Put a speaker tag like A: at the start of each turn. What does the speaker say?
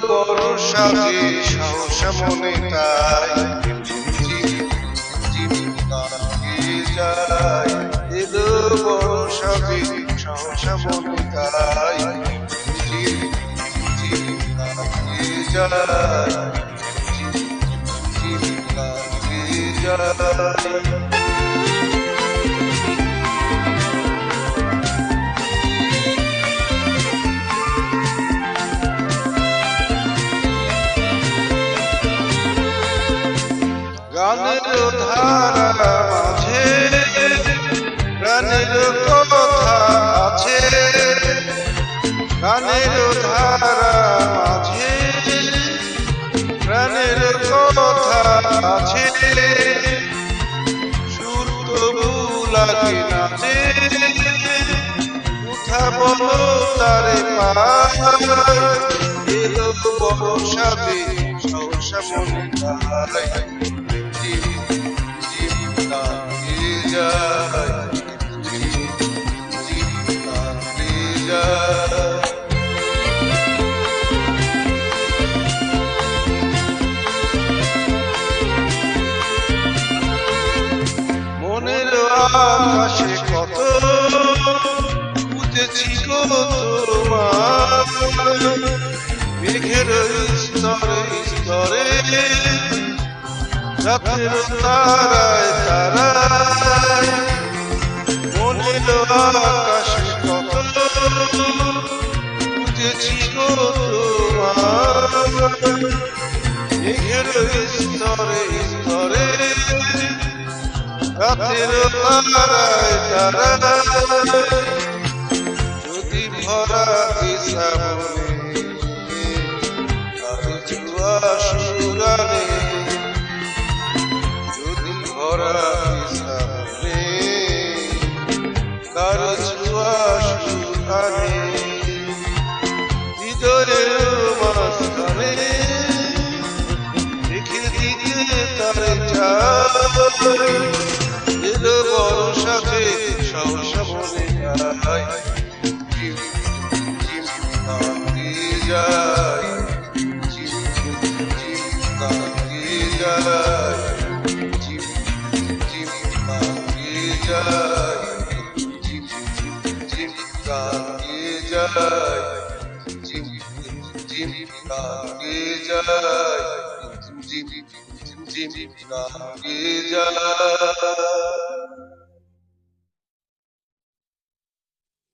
A: বর্ষা যে সহসা মনে তাই যায়, এলো বর্ষা যে সহসা মনে তাই গানের ধারা মাঝে প্রাণের কথা আছে, গানের ধারা মাঝে প্রাণের কথা আছে, সুর তবু লাগে নাচে, কোথা বলো তারে পায়, এলো বর্ষা যে সহসা মনে তাই মনের আকাশে কত বুঝেছি গো তোমার, মেঘের স্তরে স্তরে রাতের তারায় তারায়, মনের আকাশে কত বুঝেছি গো তোমার, মেঘের স্তরে স্তরে রাতের তারায় তারায়, যদি ভরা শ্রাবণে আর জুয়া সুরানে, যদি ভরা শ্রাবণে কার জুয়া সুরানে, হৃদয়ের মাঝখানে রেখে দিতে তারে চাই, এলো বর্ষা যে সহসা মনে যায়, যায় যায়।